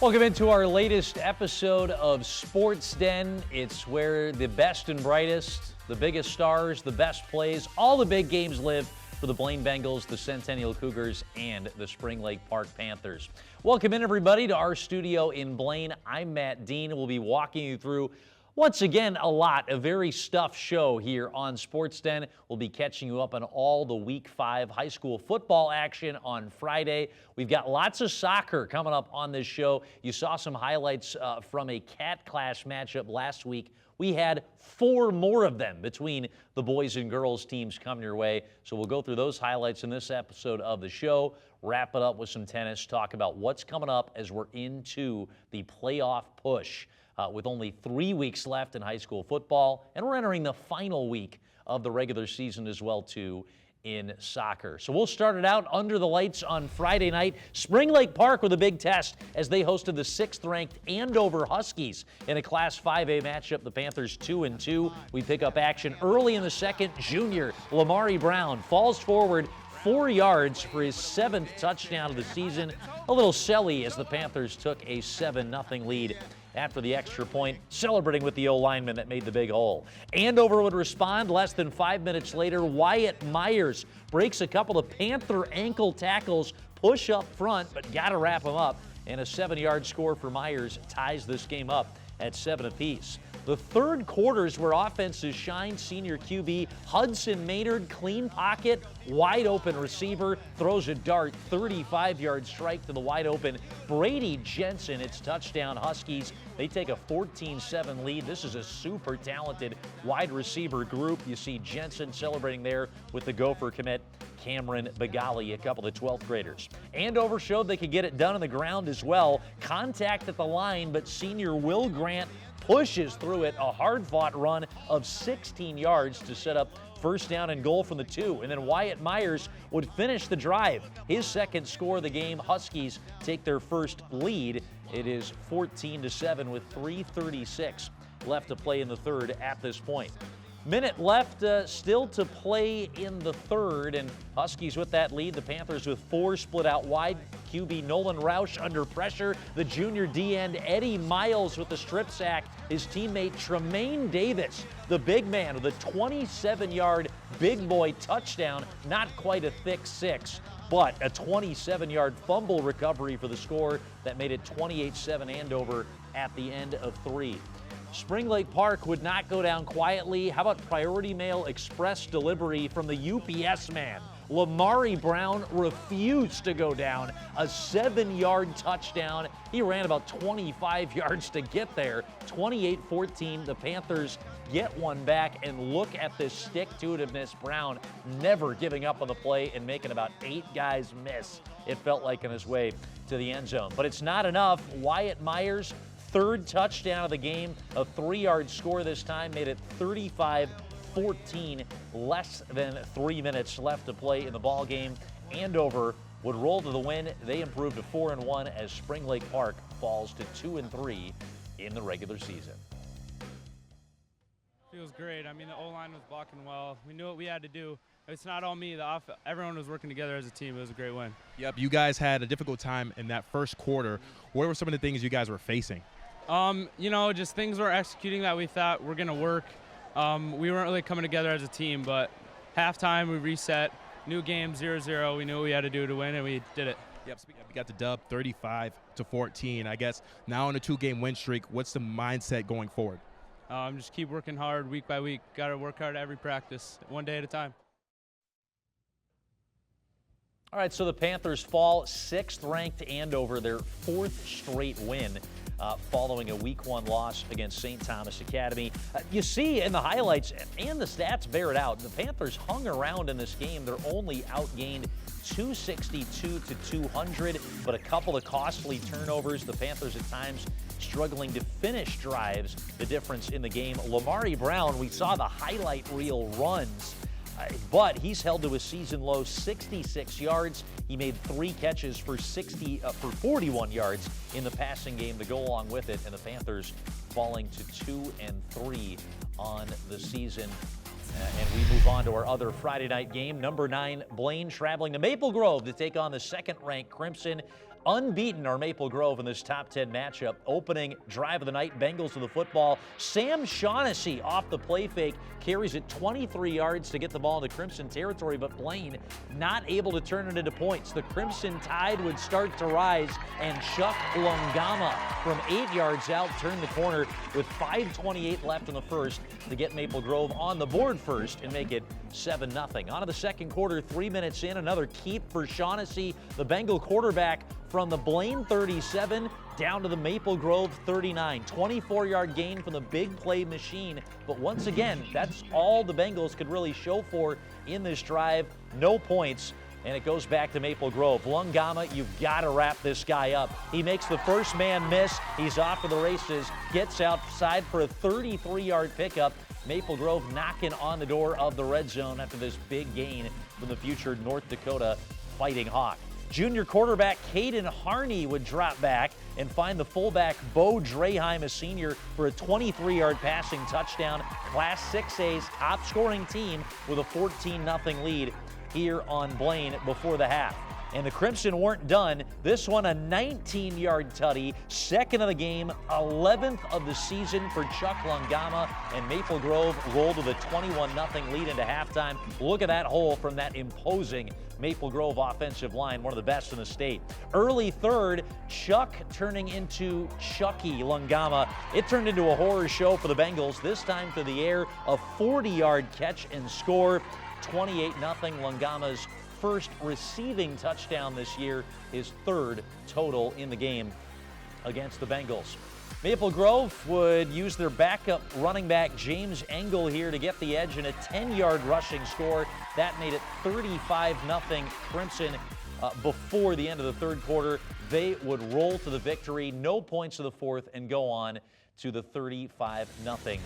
Welcome into our latest episode of Sports Den. It's where the best and brightest, the biggest stars, the best plays, all the big games live for the Blaine Bengals, the Centennial Cougars, and the Spring Lake Park Panthers. Welcome in, everybody, to our studio in Blaine. I'm Matt Dean, and we'll be walking you through, once again, a very stuffed show here on Sports Den. We'll be catching you up on all the Week 5 high school football action on Friday. We've got lots of soccer coming up on this show. You saw some highlights from a Cat Clash matchup last week. We had 4 more of them between the boys and girls teams coming your way. So we'll go through those highlights in this episode of the show, wrap it up with some tennis, talk about what's coming up as we're into the playoff push. With only 3 weeks left in high school football, and we're entering the final week of the regular season as well, too, in soccer. So we'll start it out under the lights on Friday night. Spring Lake Park with a big test as they hosted the 6th-ranked Andover Huskies in a Class 5A matchup. The Panthers 2-2. We pick up action early in the second. Junior Lamari Brown falls forward 4 yards for his 7th touchdown of the season. A little silly as the Panthers took a 7-0 lead after the extra point, celebrating with the O-lineman that made the big hole. Andover would respond less than 5 minutes later. Wyatt Myers breaks a couple of Panther ankle tackles, push up front, but got to wrap him up. And a 7-yard score for Myers ties this game up at 7 apiece. The third quarters where offenses shine. Senior QB Hudson Maynard, clean pocket, wide open receiver, throws a dart, 35-yard strike to the wide open Brady Jensen. It's touchdown Huskies. They take a 14-7 lead. This is a super talented wide receiver group. You see Jensen celebrating there with the Gopher commit Cameron Bagali, a couple of 12th graders. Andover showed they could get it done on the ground as well. Contact at the line, but senior Will Grant pushes through it, a hard-fought run of 16 yards to set up first down and goal from the 2. And then Wyatt Myers would finish the drive. His second score of the game. Huskies take their first lead. It is 14-7 with 3:36 left to play in the third at this point. Minute left still to play in the third, and Huskies with that lead. The Panthers with 4 split out wide. QB Nolan Roush under pressure. The junior D-end Eddie Miles with the strip sack. His teammate Tremaine Davis, the big man, with a 27-yard big boy touchdown. Not quite a thick 6, but a 27-yard fumble recovery for the score that made it 28-7 Andover at the end of 3. Spring Lake Park would not go down quietly. How about Priority Mail Express delivery from the UPS man? Lamari Brown refused to go down. A 7-yard touchdown. He ran about 25 yards to get there. 28-14. The Panthers get one back, and look at this stick-to-itiveness. Brown never giving up on the play and making about 8 guys miss, it felt like, in his way to the end zone. But it's not enough. Wyatt Myers, 3rd touchdown of the game, a 3-yard score this time, made it 35-14, less than 3 minutes left to play in the ball game. Andover would roll to the win. They improved to 4-1 as Spring Lake Park falls to 2-3 in the regular season. Feels great. I mean, the O-line was blocking well. We knew what we had to do. It's not all me. Everyone was working together as a team. It was a great win. Yep, you guys had a difficult time in that first quarter. What were some of the things you guys were facing? Just things we're executing that we thought were going to work. We weren't really coming together as a team, but halftime we reset. New game, 0-0. We knew what we had to do to win, and we did it. Yep, we got the dub 35-14. I guess now on a 2-game win streak, what's the mindset going forward? Just keep working hard week by week. Got to work hard every practice, one day at a time. All right, so the Panthers fall 6th-ranked Andover, their 4th straight win. Following a Week 1 loss against St. Thomas Academy. You see in the highlights, and the stats bear it out, the Panthers hung around in this game. They're only outgained 262-200, but a couple of costly turnovers. The Panthers at times struggling to finish drives, the difference in the game. Lamari Brown, we saw the highlight reel runs, but he's held to a season-low 66 yards. He made 3 catches for 41 yards in the passing game to go along with it, and the Panthers falling to 2-3 on the season. And we move on to our other Friday night game. Number 9, Blaine traveling to Maple Grove to take on the 2nd-ranked Crimson. Unbeaten are Maple Grove in this top 10 matchup. Opening drive of the night, Bengals with the football. Sam Shaughnessy off the play fake carries it 23 yards to get the ball into Crimson territory, but Blaine not able to turn it into points. The Crimson tide would start to rise, and Chuck Lungama from 8 yards out turned the corner with 5:28 left in the first to get Maple Grove on the board first and make it 7-0. On to the second quarter, 3 minutes in, another keep for Shaughnessy, the Bengal quarterback, from the Blaine 37 down to the Maple Grove 39. 24-yard gain from the big play machine. But once again, that's all the Bengals could really show for in this drive. No points. And it goes back to Maple Grove. Lungama, you've got to wrap this guy up. He makes the first man miss. He's off to the races. Gets outside for a 33-yard pickup. Maple Grove knocking on the door of the red zone after this big gain from the future North Dakota Fighting Hawk. Junior quarterback Caden Harney would drop back and find the fullback Bo Draheim, a senior, for a 23-yard passing touchdown. Class 6A's top scoring team with a 14-0 lead here on Blaine before the half. And the Crimson weren't done. This one a 19-yard tutty, second of the game, 11th of the season for Chuck Lungama, and Maple Grove rolled with a 21-0 lead into halftime. Look at that hole from that imposing Maple Grove offensive line, one of the best in the state. Early third, Chuck turning into Chucky Lungama. It turned into a horror show for the Bengals, this time through the air, a 40-yard catch and score. 28-0, Lungama's first receiving touchdown this year, his third total in the game against the Bengals. Maple Grove would use their backup running back James Engel here to get the edge in a 10-yard rushing score. That made it 35-0 Crimson before the end of the third quarter. They would roll to the victory, no points to the fourth, and go on to the 35-0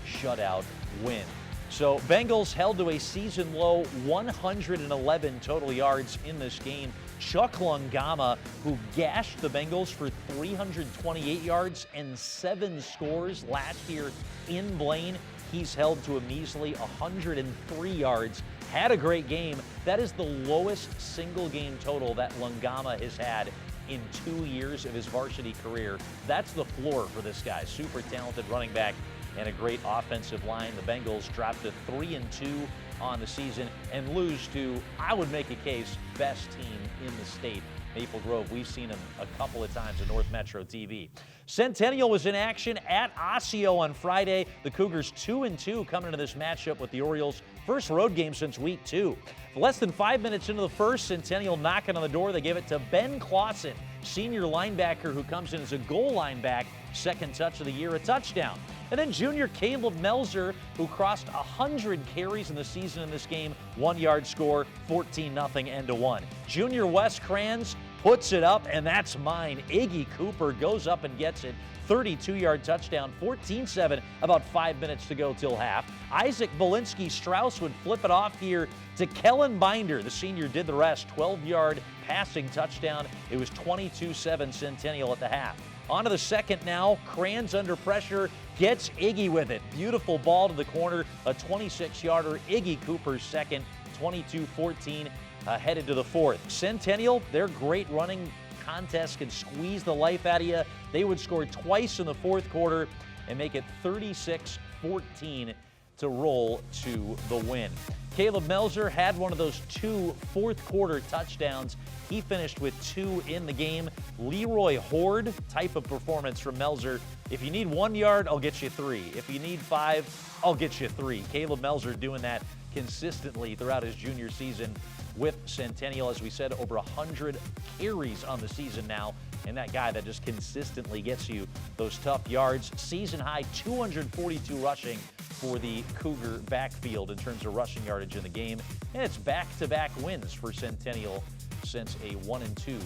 shutout win. So Bengals held to a season-low 111 total yards in this game. Chuck Lungama, who gashed the Bengals for 328 yards and 7 scores last year in Blaine, he's held to a measly 103 yards. Had a great game. That is the lowest single-game total that Lungama has had in 2 years of his varsity career. That's the floor for this guy. Super talented running back and a great offensive line. The Bengals dropped to 3-2 on the season and lose to, I would make a case, best team in the state, Maple Grove. We've seen them a couple of times on North Metro TV. Centennial was in action at Osseo on Friday. The Cougars 2-2 coming into this matchup with the Orioles' first road game since week 2. Less than 5 minutes into the first, Centennial knocking on the door. They give it to Ben Clausen, senior linebacker who comes in as a goal line back. Second touch of the year, a touchdown. And then junior Caleb Melzer, who crossed 100 carries in the season in this game, 1-yard score, 14-0 end to 1. Junior Wes Kranz puts it up, and that's mine. Iggy Cooper goes up and gets it. 32-yard touchdown, 14-7, about 5 minutes to go till half. Isaac Volinsky Strauss would flip it off here to Kellen Binder. The senior did the rest, 12-yard passing touchdown. It was 22-7 Centennial at the half. On to the second now. Kranz under pressure, gets Iggy with it. Beautiful ball to the corner, a 26-yarder. Iggy Cooper's second, 22-14, headed to the fourth. Centennial, their great running contest can squeeze the life out of you. They would score twice in the fourth quarter and make it 36-14 to roll to the win. Caleb Melzer had one of those 2 fourth-quarter touchdowns. He finished with 2 in the game. Leroy Horde type of performance from Melzer. If you need 1 yard, I'll get you 3. If you need 5, I'll get you 3. Caleb Melzer doing that consistently throughout his junior season with Centennial. As we said, over 100 carries on the season now. And that guy that just consistently gets you those tough yards. Season high 242 rushing for the Cougar backfield in terms of rushing yardage in the game. And it's back-to-back wins for Centennial since a 1-2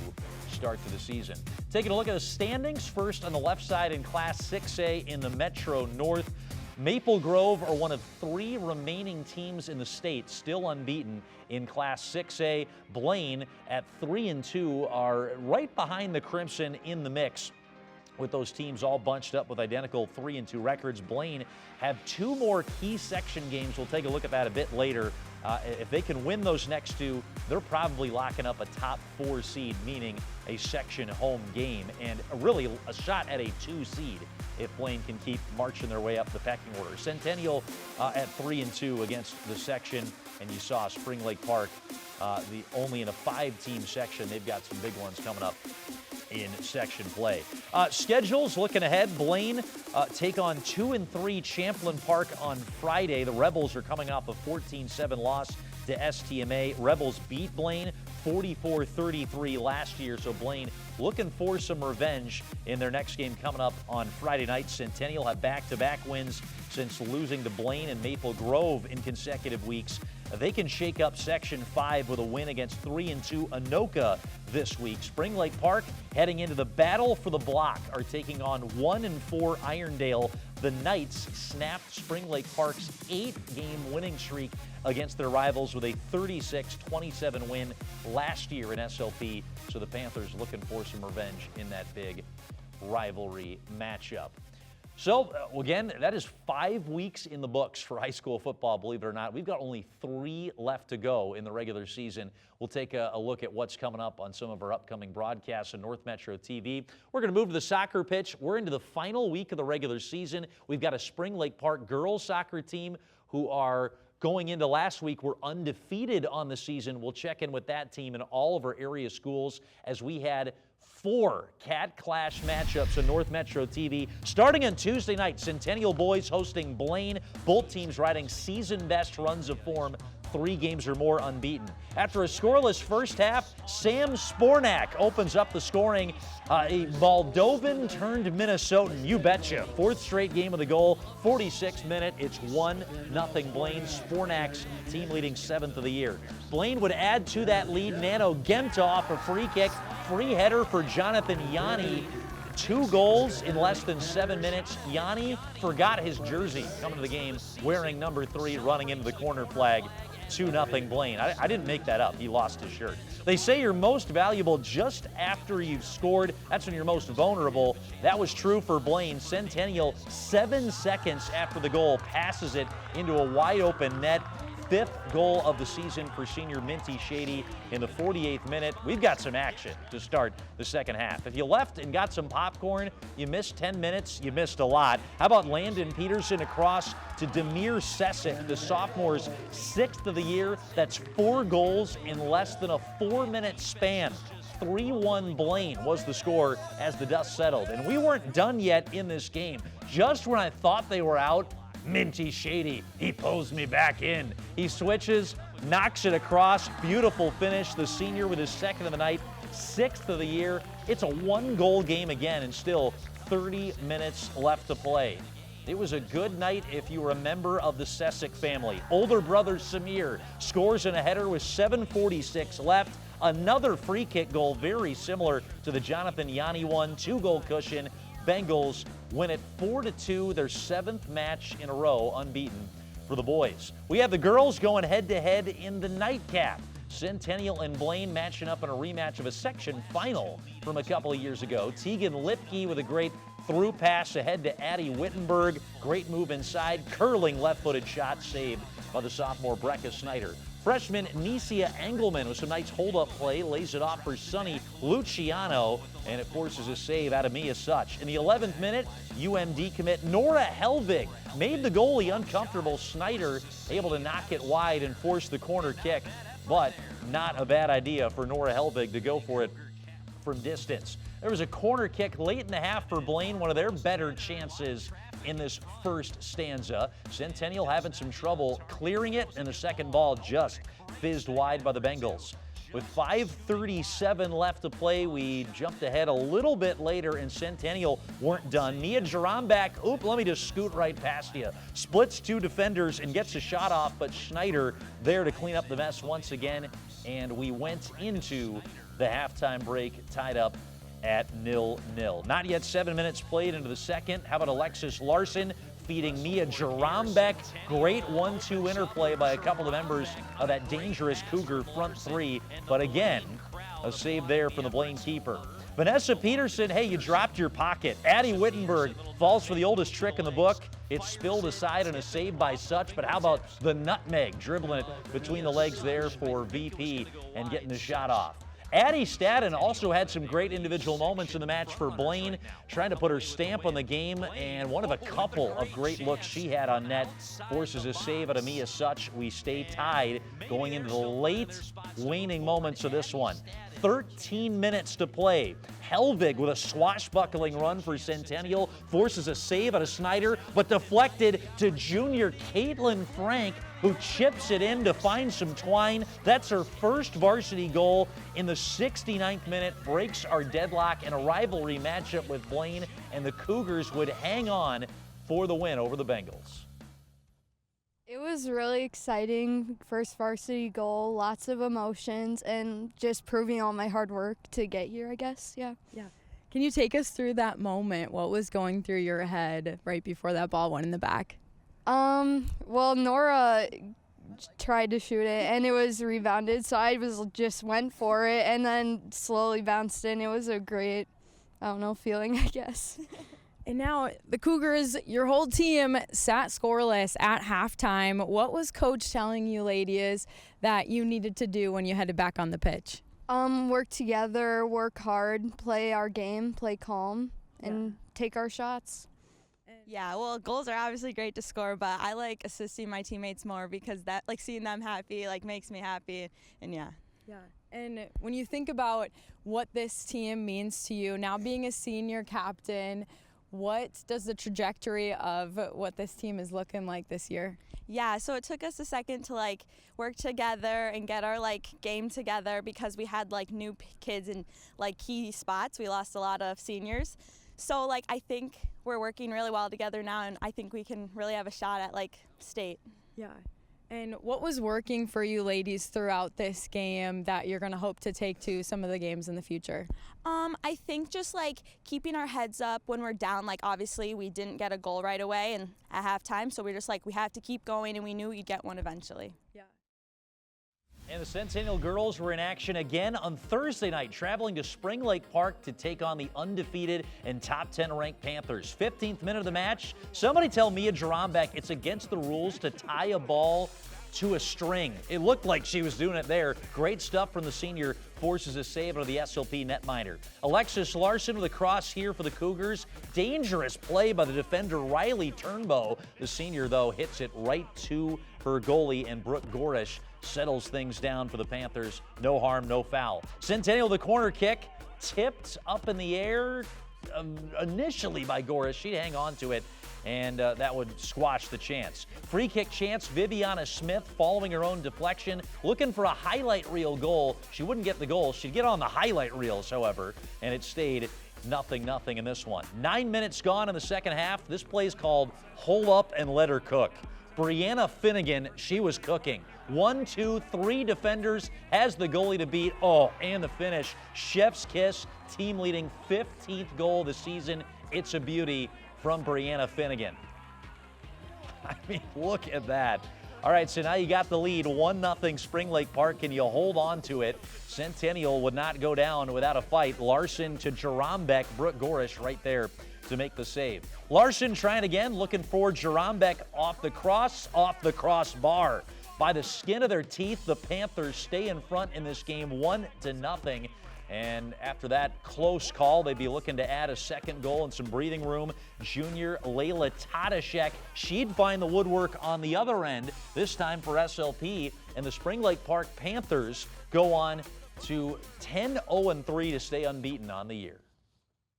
start to the season. Taking a look at the standings, first on the left side in Class 6A in the Metro North. Maple Grove are one of 3 remaining teams in the state still unbeaten in Class 6A. Blaine at 3-2 are right behind the Crimson in the mix, with those teams all bunched up with identical 3-2 records. Blaine have 2 more key section games. We'll take a look at that a bit later If they can win those next two, they're probably locking up a top 4 seed, meaning a section home game, and really a shot at a 2 seed if Blaine can keep marching their way up the pecking order. Centennial at 3-2 against the section, and you saw Spring Lake Park only in a 5-team section. They've got some big ones coming up in section play. Schedules looking ahead. Blaine take on 2-3 Champlin Park on Friday. The Rebels are coming off a 14-7 loss to STMA. Rebels beat Blaine 44-33 last year, so Blaine looking for some revenge in their next game coming up on Friday night. Centennial have back-to-back wins since losing to Blaine and Maple Grove in consecutive weeks. They can shake up Section 5 with a win against 3-2 Anoka this week. Spring Lake Park heading into the battle for the block are taking on 1-4 Irondale. The Knights snapped Spring Lake Park's 8-game winning streak against their rivals with a 36-27 win last year in SLP. So the Panthers looking for some revenge in that big rivalry matchup. So, again, that is 5 weeks in the books for high school football, believe it or not. We've got only 3 left to go in the regular season. We'll take a look at what's coming up on some of our upcoming broadcasts on North Metro TV. We're going to move to the soccer pitch. We're into the final week of the regular season. We've got a Spring Lake Park girls soccer team who are going into last week, were undefeated on the season. We'll check in with that team in all of our area schools as we had 4 Cat Clash matchups on North Metro TV. Starting on Tuesday night, Centennial boys hosting Blaine. Both teams riding season-best runs of form, 3 games or more unbeaten. After a scoreless first half, Sam Spornak opens up the scoring. A Moldovan turned Minnesotan, you betcha. 4th straight game of the goal, 46th minute. It's 1-0 Blaine. Spornak's team leading 7th of the year. Blaine would add to that lead. Nano Genta off a free kick. Free header for Jonathan Yanni. 2 goals in less than 7 minutes. Yanni forgot his jersey coming to the game, wearing number 3, running into the corner flag. 2-0 Blaine. I didn't make that up. He lost his shirt. They say you're most valuable just after you've scored. That's when you're most vulnerable. That was true for Blaine. Centennial, 7 seconds after the goal, passes it into a wide open net. 5th goal of the season for senior Minty Shady in the 48th minute. We've got some action to start the second half. If you left and got some popcorn, you missed 10 minutes, you missed a lot. How about Landon Peterson across to Demir Sesic, the sophomore's 6th of the year? That's 4 goals in less than a 4-minute span. 3-1 Blaine was the score as the dust settled. And we weren't done yet in this game. Just when I thought they were out, Minty Shady, he pulls me back in. He switches, knocks it across. Beautiful finish. The senior with his 2nd of the night, 6th of the year. It's a 1-goal game again and still 30 minutes left to play. It was a good night if you were a member of the Sesic family. Older brother Samir scores in a header with 7:46 left. Another free kick goal, very similar to the Jonathan Yanni one. 2-goal cushion. Bengals win it 4-2, their 7th match in a row unbeaten for the boys. We have the girls going head-to-head in the nightcap. Centennial and Blaine matching up in a rematch of a section final from a couple of years ago. Tegan Lipke with a great through pass ahead to Addie Wittenberg. Great move inside. Curling left-footed shot saved by the sophomore Brecca Snyder. Freshman Nesia Engelman with some nice hold-up play, lays it off for Sonny Luciano, and it forces a save out of Mia Such. In the 11th minute, UMD commit Nora Helvig made the goalie uncomfortable. Snyder able to knock it wide and force the corner kick, but not a bad idea for Nora Helvig to go for it from distance. There was a corner kick late in the half for Blaine, one of their better chances in this first stanza. Centennial having some trouble clearing it, and the second ball just fizzed wide by the Bengals. With 5:37 left to play, we jumped ahead a little bit later, and Centennial weren't done. Nia Jarambak, let me just scoot right past you. Splits 2 defenders and gets a shot off, but Schneider there to clean up the mess once again, and we went into the halftime break tied up at 0-0. Not yet 7 minutes played into the second. How about Alexis Larson feeding Mia Jarambek? Great 1-2 interplay by a couple of members of that dangerous Cougar front 3. But again, a save there from the Blaine keeper. Vanessa Peterson, hey, you dropped your pocket. Addie Wittenberg falls for the oldest trick in the book. It's spilled aside and a save by Such, but how about the nutmeg, dribbling it between the legs there for VP and getting the shot off. Addie Stadden also had some great individual moments in the match for Blaine, trying to put her stamp on the game, and one of a couple of great looks she had on net forces a save out of Mia Such. We stay tied going into the late waning moments of this one. 13 minutes to play. Helvig with a swashbuckling run for Centennial forces a save out of Snyder, but deflected to junior Caitlin Frank, who chips it in to find some twine. That's her first varsity goal in the 69th minute, breaks our deadlock in a rivalry matchup with Blaine, and the Cougars would hang on for the win over the Bengals. It was really exciting, first varsity goal, lots of emotions, and just proving all my hard work to get here, I guess, yeah. Can you take us through that moment? What was going through your head right before that ball went in the back? Well, Nora tried to shoot it, and it was rebounded, so I just went for it, and then slowly bounced in. It was a great, feeling, I guess. And now the Cougars, your whole team sat scoreless at halftime. What was Coach telling you, ladies, that you needed to do when you headed back on the pitch? Work together, work hard, play our game, play calm, and take our shots. Yeah, well, goals are obviously great to score, but I like assisting my teammates more because that, seeing them happy, makes me happy, and yeah. And when you think about what this team means to you, now being a senior captain, what does the trajectory of what this team is looking like this year? Yeah, so it took us a second to work together and get our game together because we had new kids in key spots. We lost a lot of seniors. So I think we're working really well together now, and I think we can really have a shot at state. Yeah. And what was working for you ladies throughout this game that you're going to hope to take to some of the games in the future? I think just keeping our heads up when we're down. Obviously we didn't get a goal right away and at halftime, so we're just we have to keep going, and we knew we'd get one eventually. Yeah. And the Centennial girls were in action again on Thursday night, traveling to Spring Lake Park to take on the undefeated and top 10 ranked Panthers. 15th minute of the match. Somebody tell Mia Jarombeck it's against the rules to tie a ball to a string. It looked like she was doing it there. Great stuff from the senior, forces a save out of the SLP netminder. Alexis Larson with a cross here for the Cougars. Dangerous play by the defender Riley Turnbow. The senior, though, hits it right to her goalie, and Brooke Gorish settles things down for the Panthers. No harm, no foul. Centennial, the corner kick, tipped up in the air initially by Gorish. She'd hang on to it, and that would squash the chance. Free kick chance, Viviana Smith following her own deflection, looking for a highlight reel goal. She wouldn't get the goal. She'd get on the highlight reels, however, and it stayed 0-0 in this one. 9 minutes gone in the second half. This play is called Hole Up and Let Her Cook. Brianna Finnegan, she was cooking. 1, 2, 3 defenders, has the goalie to beat. Oh, and the finish. Chef's kiss, team leading 15th goal of the season. It's a beauty from Brianna Finnegan. I mean, look at that. All right, so now you got the lead, 1-0 Spring Lake Park. Can you hold on to it? Centennial would not go down without a fight. Larson to Jarombeck, Brooke Gorish right there to make the save. Larson trying again, looking for Jarombeck off the crossbar. By the skin of their teeth, the Panthers stay in front in this game 1-0. And after that close call, they'd be looking to add a second goal and some breathing room. Junior Layla Tadashek, she'd find the woodwork on the other end, this time for SLP. And the Spring Lake Park Panthers go on to 10-0-3 to stay unbeaten on the year.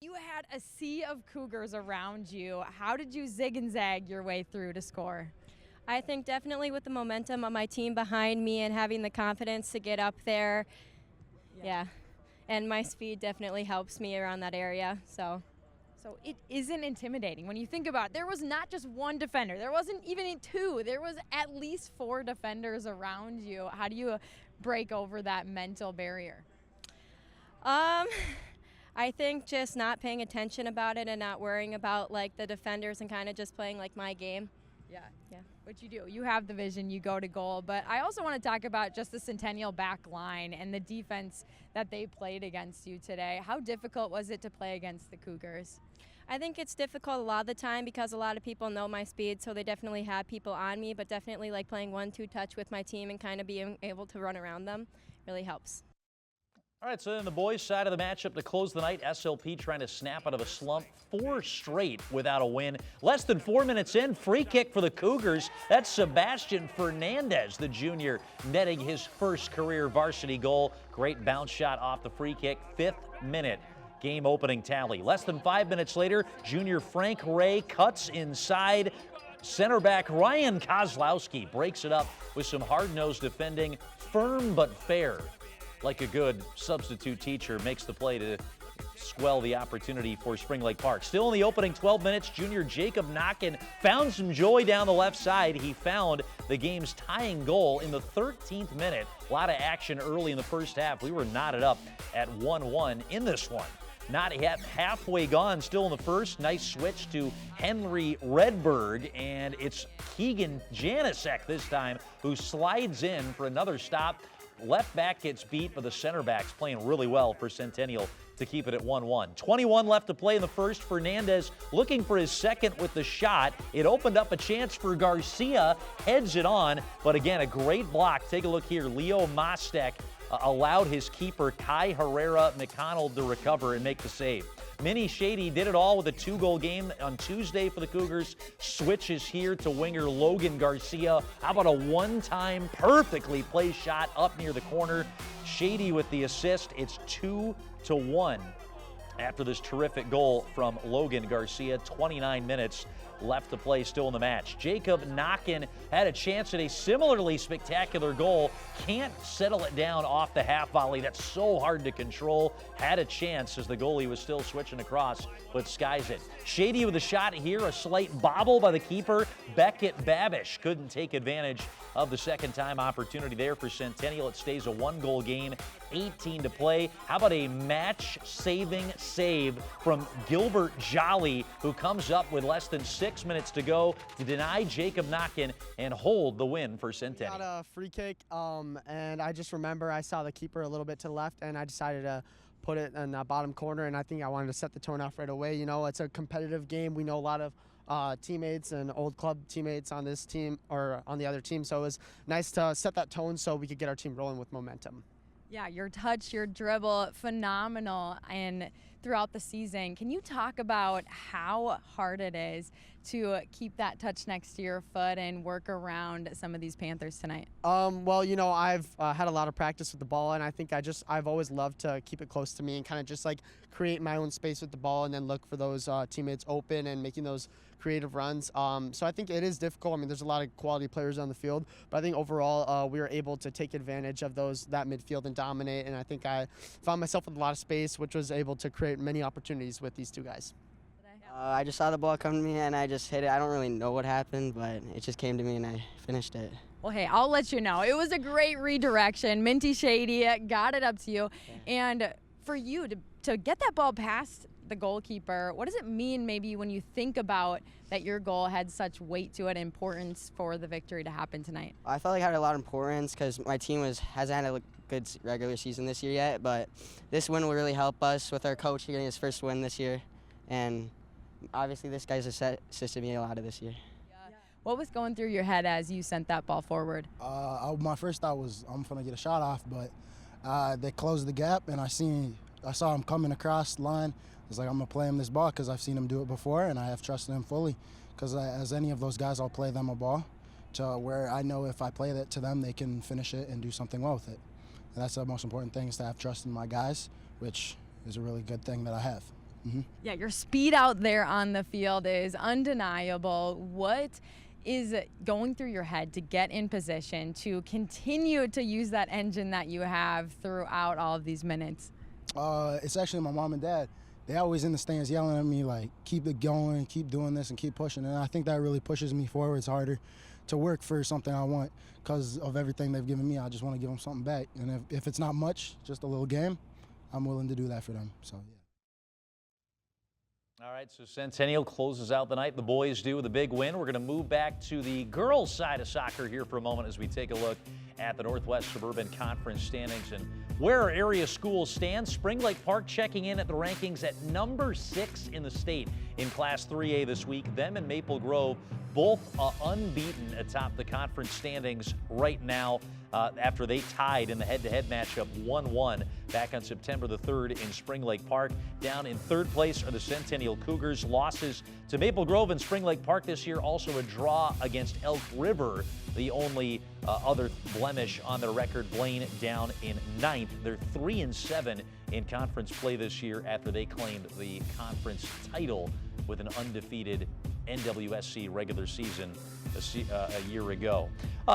You had a sea of Cougars around you. How did you zig and zag your way through to score? I think definitely with the momentum of my team behind me and having the confidence to get up there. Yeah. And my speed definitely helps me around that area. So it isn't intimidating. When you think about it, there was not just one defender. There wasn't even two. There was at least 4 defenders around you. How do you break over that mental barrier? I think just not paying attention about it and not worrying about the defenders and kind of just playing my game. Yeah. What you do, you have the vision, you go to goal. But I also want to talk about just the Centennial back line and the defense that they played against you today. How difficult was it to play against the Cougars? I think it's difficult a lot of the time because a lot of people know my speed, so they definitely have people on me, but definitely like playing 1-2 touch with my team and kind of being able to run around them really helps. All right, so then the boys' side of the matchup to close the night, SLP trying to snap out of a slump, 4 straight without a win. Less than 4 minutes in, free kick for the Cougars. That's Sebastian Fernandez, the junior, netting his first career varsity goal. Great bounce shot off the free kick, 5th minute. Game opening tally. Less than 5 minutes later, junior Frank Ray cuts inside. Center back Ryan Kozlowski breaks it up with some hard-nosed defending, firm but fair. Like a good substitute teacher, makes the play to squell the opportunity for Spring Lake Park. Still in the opening 12 minutes, junior Jacob Knockin found some joy down the left side. He found the game's tying goal in the 13th minute. A lot of action early in the first half. We were knotted up at 1-1 in this one. Not yet halfway gone, still in the first. Nice switch to Henry Redberg, and it's Keegan Janicek this time who slides in for another stop. Left back gets beat, but the center back's playing really well for Centennial to keep it at 1-1. 21 left to play in the first. Fernandez looking for his second with the shot. It opened up a chance for Garcia, heads it on, but again, a great block. Take a look here. Leo Mostek allowed his keeper, Kai Herrera McConnell, to recover and make the save. Minnie Shady did it all with a 2-goal game on Tuesday for the Cougars. Switches here to winger Logan Garcia. How about a one-time perfectly placed shot up near the corner? Shady with the assist. It's 2-1 after this terrific goal from Logan Garcia. 29 minutes left to play still in the match. Jacob Knockin had a chance at a similarly spectacular goal. Can't settle it down off the half volley. That's so hard to control. Had a chance as the goalie was still switching across, but skies it. Shady with a shot here, a slight bobble by the keeper. Beckett Babish couldn't take advantage of the second time opportunity there for Centennial. It stays a 1-goal game, 18 to play. How about a match-saving save from Gilbert Jolly, who comes up with less than 6 minutes to go to deny Jacob Knockin and hold the win for Centennial. Got a free kick, and I just remember I saw the keeper a little bit to the left, and I decided to put it in the bottom corner, and I think I wanted to set the tone off right away. You know, it's a competitive game. We know a lot of teammates and old club teammates on this team or on the other team, so it was nice to set that tone so we could get our team rolling with momentum. Yeah, your touch, your dribble, phenomenal and throughout the season. Can you talk about how hard it is to keep that touch next to your foot and work around some of these Panthers tonight? Well, you know, I've had a lot of practice with the ball, and I think I've always loved to keep it close to me and kind of just like create my own space with the ball and then look for those teammates open and making those creative runs. So I think it is difficult. I mean, there's a lot of quality players on the field, but I think overall we were able to take advantage of that midfield and dominate, and I think I found myself with a lot of space, which was able to create many opportunities with these two guys. I just saw the ball come to me and I just hit it. I don't really know what happened, but it just came to me and I finished it. Well, hey, I'll let you know. It was a great redirection. Minty Shady got it up to you. Yeah. And for you to get that ball past the goalkeeper, what does it mean maybe when you think about that your goal had such weight to it, importance for the victory to happen tonight? I felt like it had a lot of importance because my team hasn't had a good regular season this year yet, but this win will really help us with our coach getting his first win this year. And obviously this guy's assisted me a lot of this year. Yeah. What was going through your head as you sent that ball forward? My first thought was I'm going to get a shot off, but they closed the gap and I saw him coming across the line. I was like, I'm going to play him this ball because I've seen him do it before and I have trusted him fully because as any of those guys, I'll play them a ball to where I know if I play that to them, they can finish it and do something well with it. And that's the most important thing, is to have trust in my guys, which is a really good thing that I have. Mm-hmm. Yeah, your speed out there on the field is undeniable. What is going through your head to get in position to continue to use that engine that you have throughout all of these minutes? It's actually my mom and dad. They always in the stands yelling at me like, keep it going, keep doing this and keep pushing. And I think that really pushes me forward. It's harder to work for something I want because of everything they've given me. I just want to give them something back. And if it's not much, just a little game, I'm willing to do that for them. So, yeah. All right, so Centennial closes out the night. The boys do with a big win. We're going to move back to the girls' side of soccer here for a moment as we take a look at the Northwest Suburban Conference standings and where our area schools stand. Spring Lake Park checking in at the rankings at number 6 in the state in Class 3A this week. Them and Maple Grove both unbeaten atop the conference standings right now after they tied in the head-to-head matchup 1-1 back on September the 3rd in Spring Lake Park. Down in third place are the Centennial Cougars. Losses to Maple Grove and Spring Lake Park this year. Also a draw against Elk River, the only other blemish on their record. Blaine down in 9th. They're 3-7 in conference play this year after they claimed the conference title with an undefeated NWSC regular season a year ago.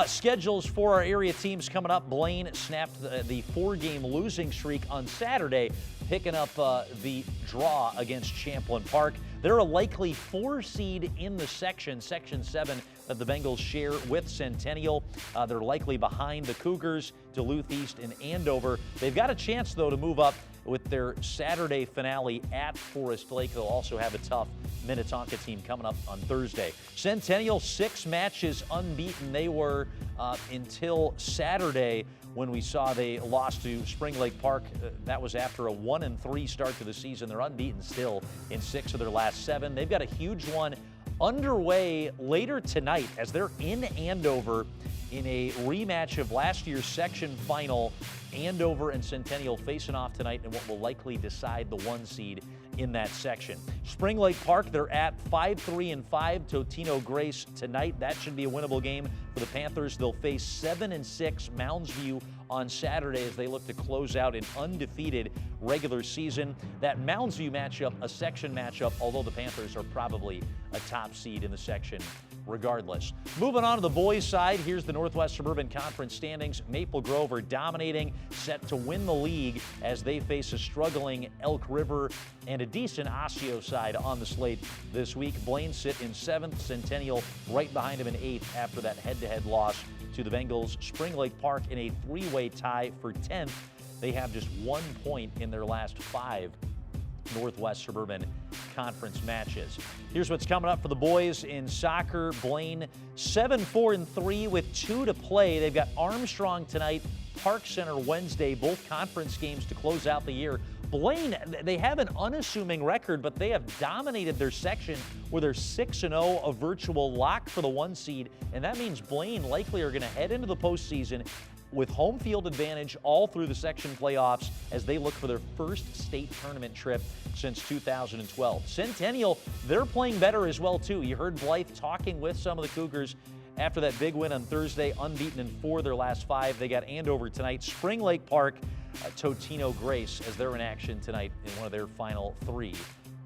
Schedules for our area teams coming up. Blaine snapped the 4-game losing streak on Saturday, picking up the draw against Champlin Park. They're a likely 4 seed in the Section 7 that the Bengals share with Centennial. They're likely behind the Cougars, Duluth East, and Andover. They've got a chance, though, to move up with their Saturday finale at Forest Lake. They'll also have a tough Minnetonka team coming up on Thursday. Centennial 6 matches unbeaten. They were until Saturday when we saw they lost to Spring Lake Park. That was after a 1-3 start to the season. They're unbeaten still in 6 of their last 7. They've got a huge one underway later tonight as they're in Andover in a rematch of last year's section final. Andover and Centennial facing off tonight in what will likely decide the 1 seed in that section. Spring Lake Park, they're at 5-3-5. Totino Grace tonight. That should be a winnable game for the Panthers. They'll face 7-6 Mounds View on Saturday as they look to close out an undefeated regular season. That Mounds View matchup, a section matchup, although the Panthers are probably a top seed in the section regardless. Moving on to the boys' side, here's the Northwest Suburban Conference standings. Maple Grove are dominating, set to win the league as they face a struggling Elk River and a decent Osseo side on the slate this week. Blaine sit in 7th, Centennial right behind him in 8th after that head-to-head loss to the Bengals. Spring Lake Park in a 3-way tie for 10th. They have just 1 point in their last 5 Northwest Suburban Conference matches. Here's what's coming up for the boys in soccer. Blaine 7-4-3 with 2 to play. They've got Armstrong tonight, Park Center Wednesday, both conference games to close out the year. Blaine, they have an unassuming record, but they have dominated their section where they're 6-0, a virtual lock for the 1 seed, and that means Blaine likely are going to head into the postseason with home field advantage all through the section playoffs as they look for their first state tournament trip since 2012. Centennial, they're playing better as well, too. You heard Blythe talking with some of the Cougars after that big win on Thursday, unbeaten in 4 of their last 5. They got Andover tonight. Spring Lake Park, Totino Grace as they're in action tonight in one of their final 3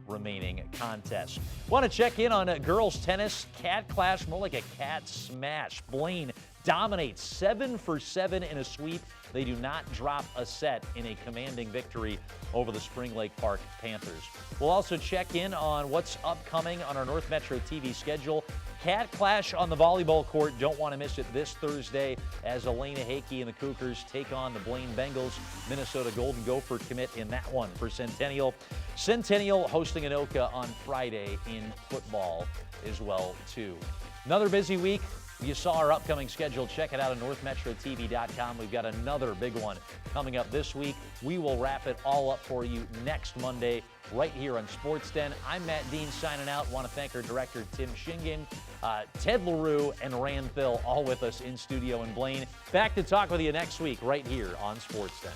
remaining contests. Want to check in on girls tennis. Cat clash, more like a cat smash. Blaine dominates 7 for 7 in a sweep. They do not drop a set in a commanding victory over the Spring Lake Park Panthers. We'll also check in on what's upcoming on our North Metro TV schedule. Cat clash on the volleyball court. Don't want to miss it this Thursday as Elena Hakey and the Cougars take on the Blaine Bengals. Minnesota Golden Gopher commit in that one for Centennial. Centennial hosting Anoka on Friday in football as well, too. Another busy week. You saw our upcoming schedule. Check it out at northmetrotv.com. We've got another big one coming up this week. We will wrap it all up for you next Monday right here on Sports Den. I'm Matt Dean signing out. Want to thank our director, Tim Shingen, Ted LaRue, and Rand Thill all with us in studio in Blaine. Back to talk with you next week right here on Sports Den.